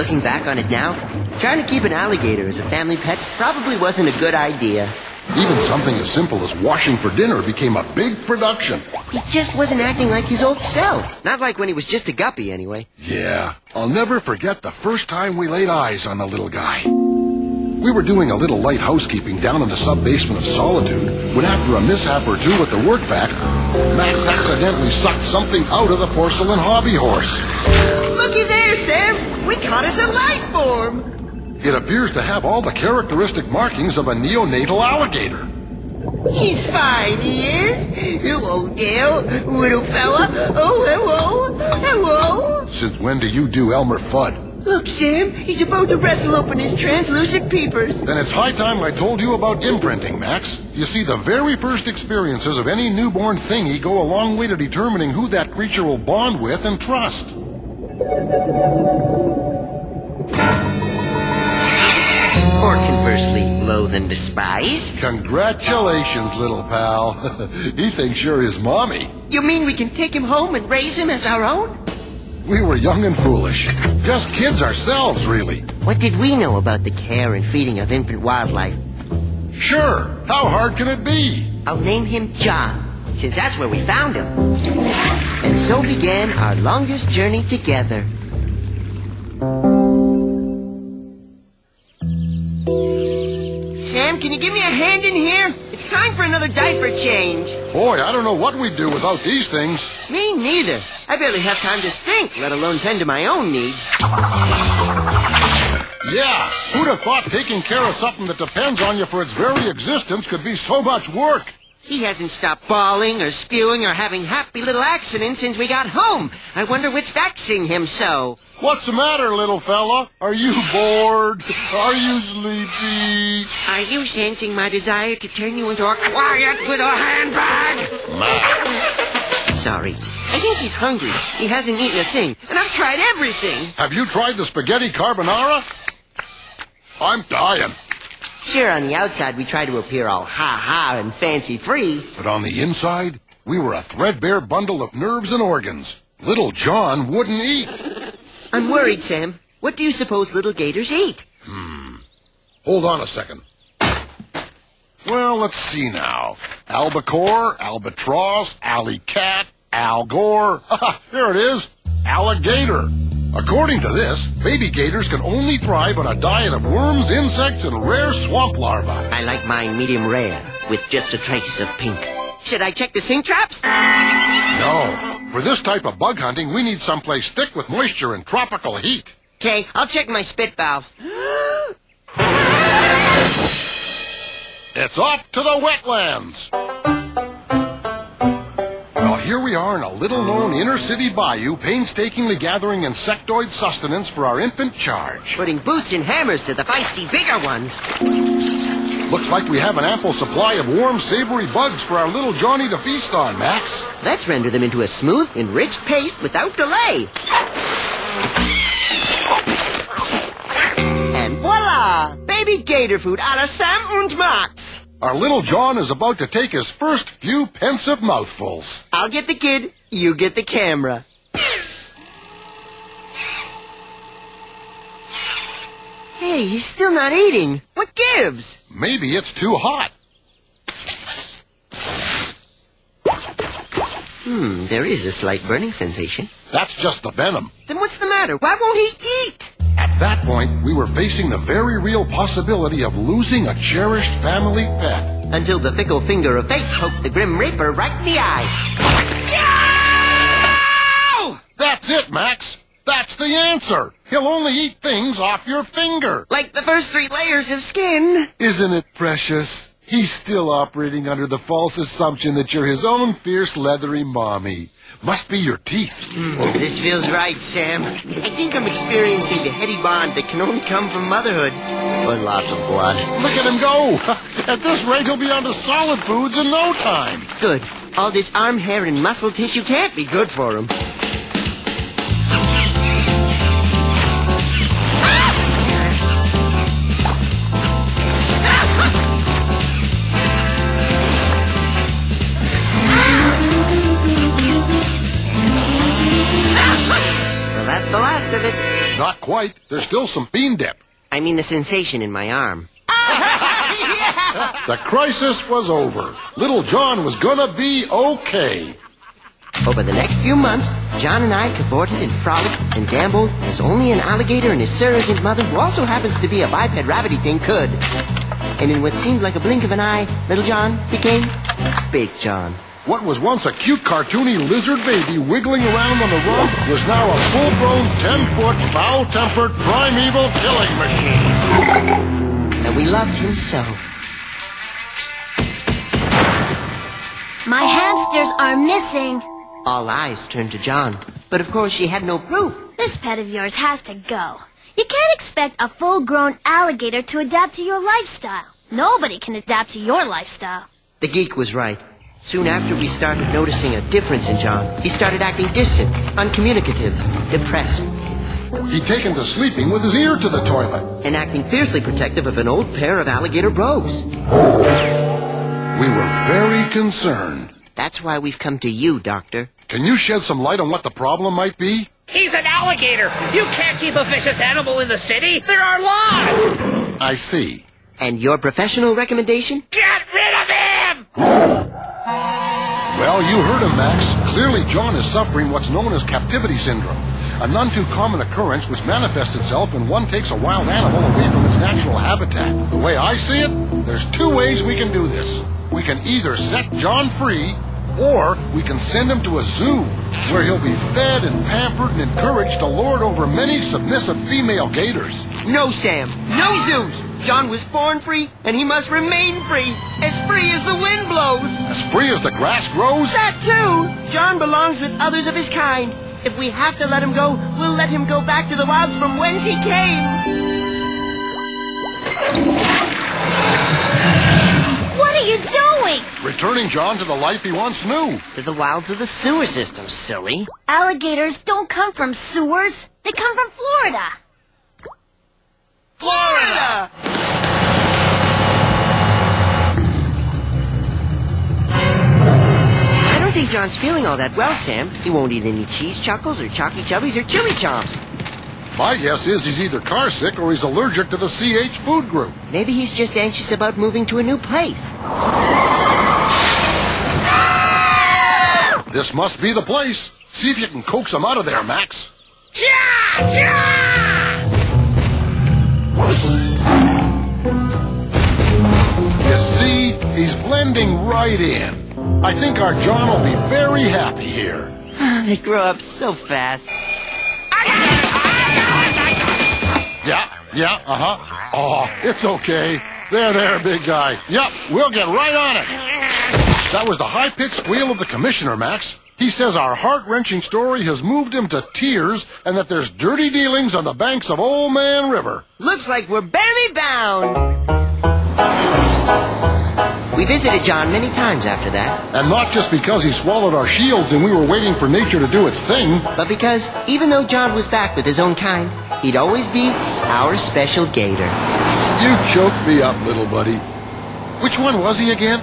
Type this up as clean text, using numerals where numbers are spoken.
Looking back on it now, trying to keep an alligator as a family pet probably wasn't a good idea. Even something as simple as washing for dinner became a big production. He just wasn't acting like his old self. Not like when he was just a guppy, anyway. Yeah, I'll never forget the first time we laid eyes on the little guy. We were doing a little light housekeeping down in the sub-basement of Solitude when after a mishap or two at the work vac, Max accidentally sucked something out of the porcelain hobby horse. Looky there, Sam! We caught us a life form! It appears to have all the characteristic markings of a neonatal alligator. He's fine, he is. Hello, Dale, little fella. Oh, hello. Hello. Since when do you do Elmer Fudd? Look, Sam, he's about to wrestle open his translucent peepers. Then it's high time I told you about imprinting, Max. You see, the very first experiences of any newborn thingy go a long way to determining who that creature will bond with and trust. Or conversely, loathe and despise. Congratulations, little pal. He thinks you're his mommy. You mean we can take him home and raise him as our own? We were young and foolish. Just kids ourselves, really. What did we know about the care and feeding of infant wildlife? Sure. How hard can it be? I'll name him John, since that's where we found him. And so began our longest journey together. Sam, can you give me a hand in here? It's time for another diaper change. Boy, I don't know what we'd do without these things. Me neither. I barely have time to think, let alone tend to my own needs. Yeah, who'd have thought taking care of something that depends on you for its very existence could be so much work? He hasn't stopped bawling or spewing or having happy little accidents since we got home. I wonder what's vexing him so. What's the matter, little fella? Are you bored? Are you sleepy? Are you sensing my desire to turn you into a quiet little handbag? Max. Sorry. I think he's hungry. He hasn't eaten a thing, and I've tried everything. Have you tried the spaghetti carbonara? I'm dying. Sure, on the outside we try to appear all ha-ha and fancy-free. But on the inside, we were a threadbare bundle of nerves and organs. Little John wouldn't eat. I'm worried, Sam. What do you suppose little gators eat? Hold on a second. Well, let's see now. Albacore, albatross, alley-cat, algore. There it is. Alligator. According to this, baby gators can only thrive on a diet of worms, insects, and rare swamp larvae. I like mine medium rare, with just a trace of pink. Should I check the sink traps? No. For this type of bug hunting, we need someplace thick with moisture and tropical heat. Okay, I'll check my spit valve. It's off to the wetlands. Well, here we are in a little-known inner-city bayou, painstakingly gathering insectoid sustenance for our infant charge. Putting boots and hammers to the feisty bigger ones. Looks like we have an ample supply of warm, savory bugs for our little Johnny to feast on, Max. Let's render them into a smooth, enriched paste without delay. And voila! Baby gator food a la Sam und Max. Our little John is about to take his first few pensive mouthfuls. I'll get the kid, you get the camera. Hey, he's still not eating. What gives? Maybe it's too hot. There is a slight burning sensation. That's just the venom. Then what's the matter? Why won't he eat? At that point, we were facing the very real possibility of losing a cherished family pet. Until the fickle finger of fate poked the grim reaper right in the eye. No! That's it, Max. That's the answer. He'll only eat things off your finger. Like the first 3 layers of skin. Isn't it precious? He's still operating under the false assumption that you're his own fierce, leathery mommy. Must be your teeth. This feels right, Sam. I think I'm experiencing the heady bond that can only come from motherhood. Or loss of blood. Look at him go. At this rate, he'll be onto solid foods in no time. Good. All this arm hair and muscle tissue can't be good for him. That's the last of it. Not quite. There's still some bean dip. I mean the sensation in my arm. The crisis was over. Little John was gonna be okay. Over the next few months, John and I cavorted and frolicked and gambled as only an alligator and his surrogate mother, who also happens to be a biped rabbity thing, could. And in what seemed like a blink of an eye, Little John became Big John. What was once a cute, cartoony lizard baby wiggling around on the rug was now a full-grown, 10-foot, foul-tempered, primeval killing machine. And we loved him so. My hamsters are missing. All eyes turned to John. But of course she had no proof. This pet of yours has to go. You can't expect a full-grown alligator to adapt to your lifestyle. Nobody can adapt to your lifestyle. The geek was right. Soon after we started noticing a difference in John, he started acting distant, uncommunicative, depressed, He'd taken to sleeping with his ear to the toilet. and acting fiercely protective of an old pair of alligator brogues. We were very concerned. That's why we've come to you, Doctor. Can you shed some light on what the problem might be? He's an alligator. You can't keep a vicious animal in the city. There are laws. I see. And your professional recommendation? Get rid of him! Well, you heard him, Max. Clearly, John is suffering what's known as captivity syndrome, a none-too-common occurrence which manifests itself when one takes a wild animal away from its natural habitat. The way I see it, there's two ways we can do this. We can either set John free, or we can send him to a zoo, where he'll be fed and pampered and encouraged to lord over many submissive female gators. No, Sam. No zoos. John was born free, and he must remain free as the wind blows. As free as the grass grows? That too. John belongs with others of his kind. If we have to let him go, we'll let him go back to the wilds from whence he came. What are you doing? Returning John to the life he once knew. To the wilds of the sewer system, silly. Alligators don't come from sewers. They come from Florida. Florida! I don't think John's feeling all that well, Sam. He won't eat any cheese chuckles or chalky chubbies or chili chomps. My guess is he's either car sick or he's allergic to the CH food group. Maybe he's just anxious about moving to a new place. This must be the place. See if you can coax him out of there, Max. You see, he's blending right in. I think our John will be very happy here. They grow up so fast. Yeah, uh-huh. Oh, it's okay. There, big guy. Yep, we'll get right on it. That was the high-pitched squeal of the commissioner, Max. He says our heart-wrenching story has moved him to tears and that there's dirty dealings on the banks of Old Man River. Looks like we're barely bound. We visited John many times after that. And not just because he swallowed our shields and we were waiting for nature to do its thing. But because even though John was back with his own kind, he'd always be our special gator. You choked me up, little buddy. Which one was he again?